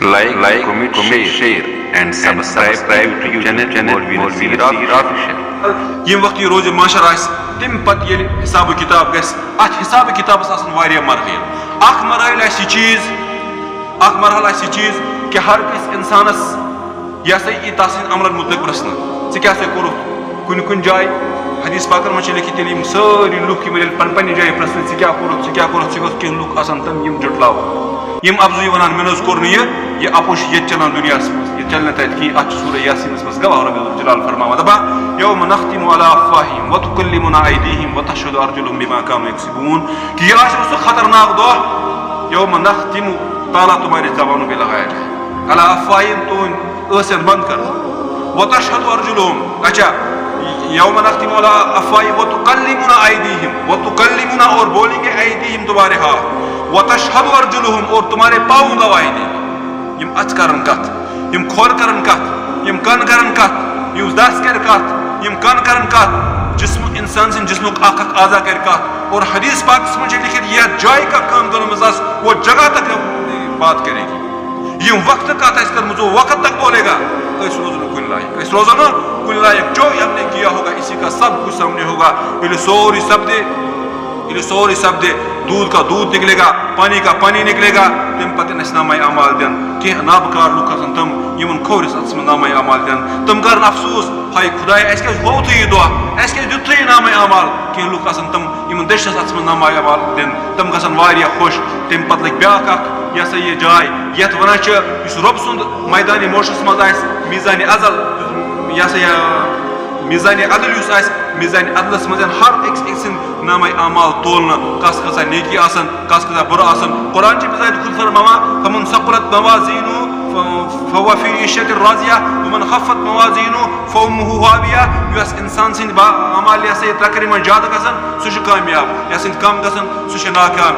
like, comment, share, and subscribe to YouTube channel यम वक्त रोज माशर तम पत हिसाब किताब गस अत हिसाब किताब मरहल अख मरहल चीज कि हर किस इंसानस यह यी तहसीन अमलन मुतलक प्रश्न क्या कोर कुन जाय हदीस पाकर में लिखित सारी लुक पन पन्ने जाए प्रश्न क्या कोर कह लुक तम जुटलाव यम अफजू वन मे कोर यह अपोश ये चलान दुनिया ये चलने तक कि अत सूर यासीन मज गवाह रब्बुल जलाल फरमावा दपा यौम नख्तिमु अला अफ़वाहिहिम व तुकल्लिमुना अयदीहिम व तशहदु अर्जुलुहुम बिमा कानू यक्सिबून कि यह सो खतरनाक दो यौम नख्तिमु ताला तुम्हारी ज़बानों पे लगाया अला अफ़वाहिहिम तो ऐसे बंद कर व तशहदु अर्जुलुहुम अच्छा यौम नख्तिमु अला अफ़वाहिहिम व तुकल्लिमुना अयदीहिम व तुकल्लिमुना और बोलेंगे अयदीहिम तुम्हारे हाथ व तशहदु अर्जुलुहुम और तुम्हारे पाँव गवाही देंगे यम अच करन कथ यम खोर करन कथ यम कन करन कथ यम दस कर कथ यम कन करन कथ जिस्म इंसान सिंह जिस्मुक अख आजा कर कथ और हदीस पाक में लिखित यह जाय का काम करने वो जगह तक बात करेगी यम वक्त का जो वक्त तक बोलेगा रोजो न कुन लायक जो हमने किया होगा इसी का सब कुछ सामने होगा सोरी शब्द दूध का दूध निकलेगा पानी का पानी निकलेगा तम पे नाम अमाल दिन कह नाबकार लुक तम इन खोरिस नाम अमाल दिन तम कर अफसोस हाय खुदाया हो तो यह दुआ दुत नाम अमाल कह लुक तम इन दशस नाम अमाल दिन तम ग खुश तम पे लग ब्या यह सा यह जाय ये वन रब सुंद मैदान मोशस मज मीज़ान अज़ल यह सा मीज़ान अदल मीज़ान अदलस मज हर अक्स नाम अमाल तोलना कस कसा नेकी कस कसा बुरा कुरान खुद फरमावा फमन सक़ुलत मवाज़ीनु फहुव फ़ी ईशतिन राज़िया वमन ख़फ़्फ़त मवाज़ीनु फ़उम्मुहु हाविया यस इंसान सिंद अमाल त्रकरि में ज्यादा गसन सह कामयाब यस कम गसन सह नाकाम।